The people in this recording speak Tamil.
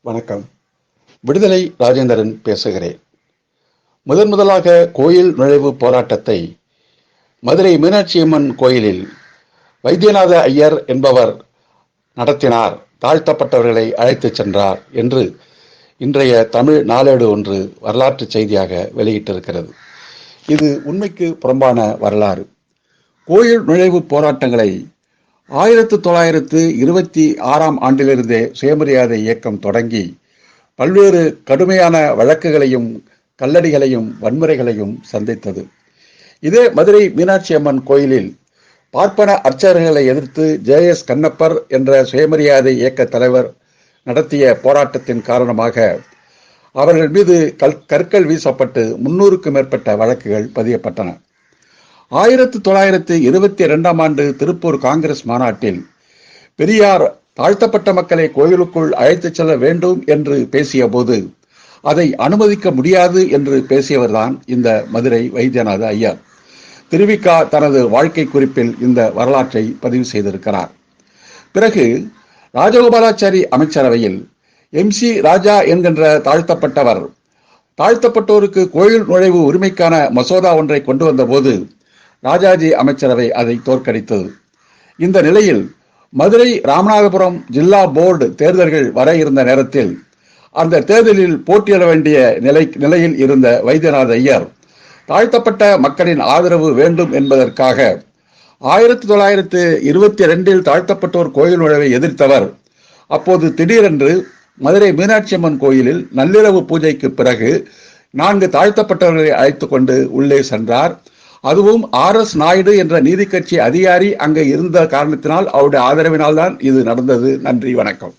வணக்கம். விடுதலை ராஜேந்திரன் பேசுகிறேன். முதலாக கோயில் நுழைவு போராட்டத்தை மதுரை மீனாட்சியம்மன் கோயிலில் வைத்தியநாத ஐயர் என்பவர் நடத்தினார். தாழ்த்தப்பட்டவர்களை அழைத்துச் சென்றார் என்று இன்றைய தமிழ் நாளேடு ஒன்று வரலாற்று செய்தியாக வெளியிட்டிருக்கிறது. இது உண்மைக்கு புறம்பான வரலாறு. கோயில் நுழைவு போராட்டங்களை 1926ஆம் ஆண்டிலிருந்தே சுயமரியாதை இயக்கம் தொடங்கி பல்வேறு கடுமையான வழக்குகளையும் கல்லடிகளையும் வன்முறைகளையும் சந்தித்தது. இதே மதுரை மீனாட்சி அம்மன் கோயிலில் பார்ப்பன அர்ச்சகர்களை எதிர்த்து JS கண்ணப்பர் என்ற சுயமரியாதை இயக்க தலைவர் நடத்திய போராட்டத்தின் காரணமாக அவர்கள் மீது கற்கள் வீசப்பட்டு 300க்கும் மேற்பட்ட வழக்குகள் பதியப்பட்டன. 1922ஆம் ஆண்டு திருப்பூர் காங்கிரஸ் மாநாட்டில் பெரியார் தாழ்த்தப்பட்ட மக்களை கோயிலுக்குள் அழைத்துச் செல்ல வேண்டும் என்று பேசிய போது அதை அனுமதிக்க முடியாது என்று பேசியவர்தான் இந்த மதுரை வைத்தியநாத ஐயர். திருவிக்கா தனது வாழ்க்கை குறிப்பில் இந்த வரலாற்றை பதிவு செய்திருக்கிறார். பிறகு ராஜகோபாலாச்சாரி அமைச்சரவையில் MC ராஜா என்கின்ற தாழ்த்தப்பட்டவர் தாழ்த்தப்பட்டோருக்கு கோயில் நுழைவு உரிமைக்கான மசோதா ஒன்றை கொண்டு வந்த போது ராஜாஜி அமைச்சரவை அதை தோற்கடித்தது. இந்த நிலையில் மதுரை ராமநாதபுரம் ஜில்லா போர்டு தேர்தல்கள் வர இருந்த நேரத்தில் அந்த தேர்தலில் போட்டியிட வேண்டிய நிலையில் இருந்த வைத்தியநாத ஐயர் தாழ்த்தப்பட்ட மக்களின் ஆதரவு வேண்டும் என்பதற்காக 1922இல் தாழ்த்தப்பட்டோர் கோயில் நுழைவை எதிர்த்தவர் அப்போது திடீரென்று மதுரை மீனாட்சி அம்மன் கோயிலில் நள்ளிரவு பூஜைக்கு பிறகு 4 தாழ்த்தப்பட்டவர்களை அழைத்துக் கொண்டு உள்ளே சென்றார். அதுவும் RS நாயுடு என்ற நீதி கட்சி அதிகாரி அங்கே இருந்த காரணத்தினால் அவருடைய ஆதரவினால் தான் இது நடந்தது. நன்றி, வணக்கம்.